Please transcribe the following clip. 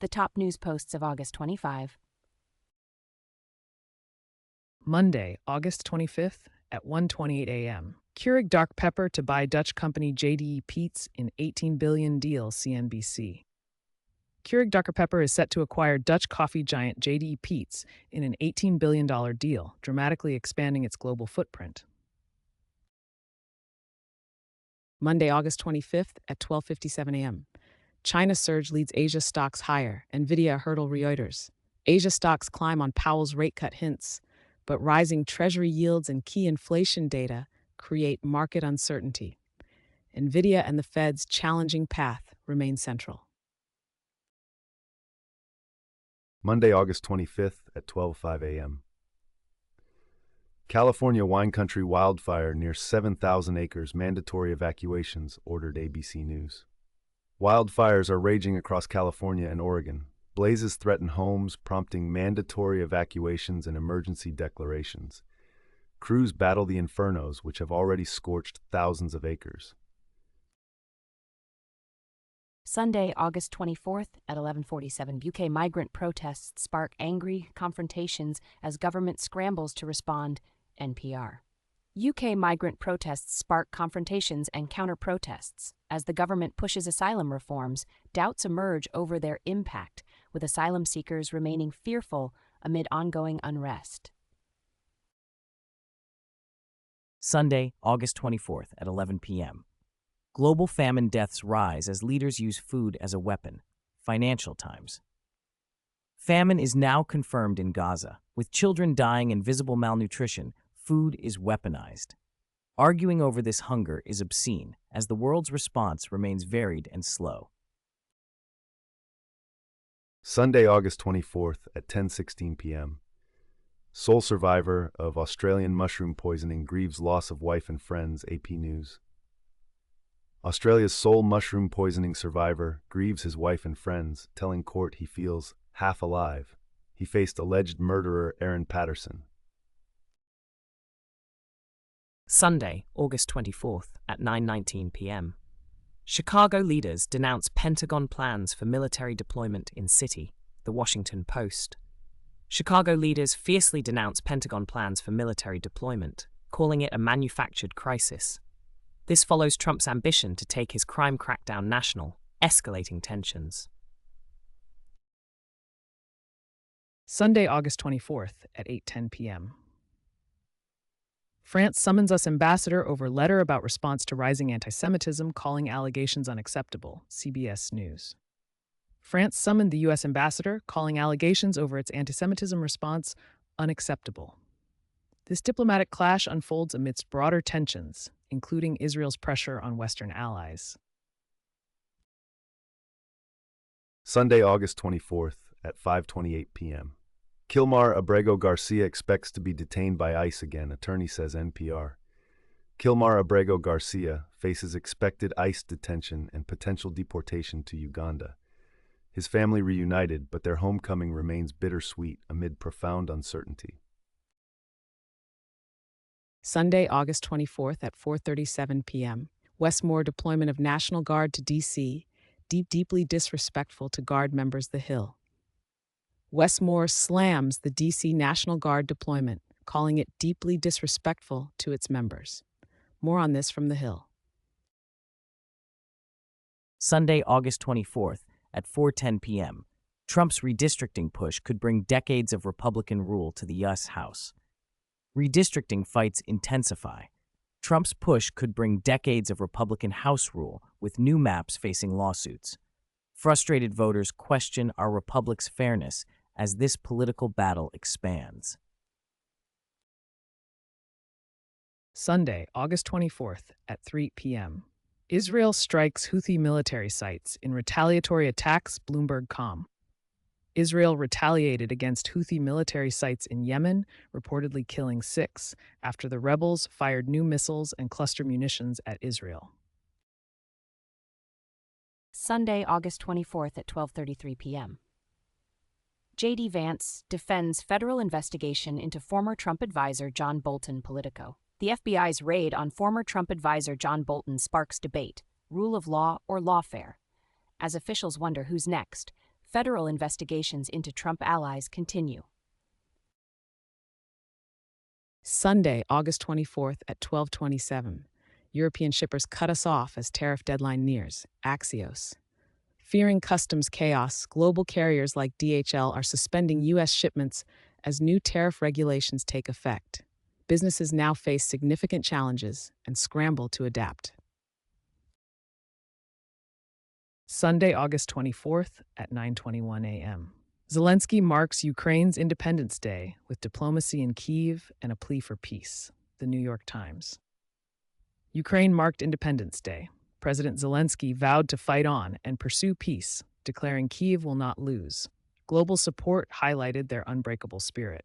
The top news posts of August 25. Monday, August 25th at 1:28 a.m. Keurig dark pepper to buy Dutch company JDE Peet's in 18 billion deal, CNBC. Keurig dark pepper is set to acquire Dutch coffee giant JDE Peet's in an $18 billion deal, dramatically expanding its global footprint. Monday, August 25th at 12:57 a.m. China surge leads Asia stocks higher. Nvidia hurdle Reuters. Asia stocks climb on Powell's rate cut hints, but rising Treasury yields and key inflation data create market uncertainty. Nvidia and the Fed's challenging path remain central. Monday, August 25th at 12:05 a.m. California wine country wildfire near 7,000 acres, mandatory evacuations, ordered ABC News. Wildfires are raging across California and Oregon. Blazes threaten homes, prompting mandatory evacuations and emergency declarations. Crews battle the infernos, which have already scorched thousands of acres. Sunday, August 24th at 11:47. UK migrant protests spark angry confrontations as government scrambles to respond. NPR. UK migrant protests spark confrontations and counter-protests. As the government pushes asylum reforms, doubts emerge over their impact, with asylum seekers remaining fearful amid ongoing unrest. Sunday, August 24th at 11 p.m. Global famine deaths rise as leaders use food as a weapon. Financial Times. Famine is now confirmed in Gaza. With children dying in visible malnutrition, food is weaponized. Arguing over this hunger is obscene, as the world's response remains varied and slow. Sunday, August 24th at 10:16 p.m. Sole survivor of Australian mushroom poisoning grieves loss of wife and friends, AP News. Australia's sole mushroom poisoning survivor grieves his wife and friends, telling court he feels half alive. He faced alleged murderer Aaron Patterson. Sunday, August 24th at 9:19 p.m. Chicago leaders denounce Pentagon plans for military deployment in city, The Washington Post. Chicago leaders fiercely denounce Pentagon plans for military deployment, calling it a manufactured crisis. This follows Trump's ambition to take his crime crackdown national, escalating tensions. Sunday, August 24th at 8:10 p.m. France summons US ambassador over letter about response to rising anti-Semitism, calling allegations unacceptable, CBS News. France summoned the U.S. ambassador, calling allegations over its anti-Semitism response unacceptable. This diplomatic clash unfolds amidst broader tensions, including Israel's pressure on Western allies. Sunday, August 24th at 5:28 p.m. Kilmar Abrego Garcia expects to be detained by ICE again, attorney says NPR. Kilmar Abrego Garcia faces expected ICE detention and potential deportation to Uganda. His family reunited, but their homecoming remains bittersweet amid profound uncertainty. Sunday, August 24th at 4:37 p.m. Westmore deployment of National Guard to D.C., deeply disrespectful to Guard members The Hill. Westmore slams the D.C. National Guard deployment, calling it deeply disrespectful to its members. More on this from The Hill. Sunday, August 24th at 4:10 p.m. Trump's redistricting push could bring decades of Republican rule to the U.S. House. Redistricting fights intensify. Trump's push could bring decades of Republican House rule, with new maps facing lawsuits. Frustrated voters question our republic's fairness as this political battle expands. Sunday, August 24th at 3 p.m. Israel strikes Houthi military sites in retaliatory attacks, Bloomberg.com. Israel retaliated against Houthi military sites in Yemen, reportedly killing 6, after the rebels fired new missiles and cluster munitions at Israel. Sunday, August 24th at 12:33 p.m. J.D. Vance defends federal investigation into former Trump advisor John Bolton, Politico. The FBI's raid on former Trump advisor John Bolton sparks debate, rule of law or lawfare. As officials wonder who's next, Federal investigations into Trump allies continue. Sunday, August 24th at 12:27. European shippers cut us off as tariff deadline nears. Axios. Fearing customs chaos, global carriers like DHL are suspending U.S. shipments as new tariff regulations take effect. Businesses now face significant challenges and scramble to adapt. Sunday, August 24th at 9:21 a.m. Zelensky marks Ukraine's Independence Day with diplomacy in Kyiv and a plea for peace. The New York Times. Ukraine marked Independence Day. President Zelensky vowed to fight on and pursue peace, declaring Kyiv will not lose. Global support highlighted their unbreakable spirit.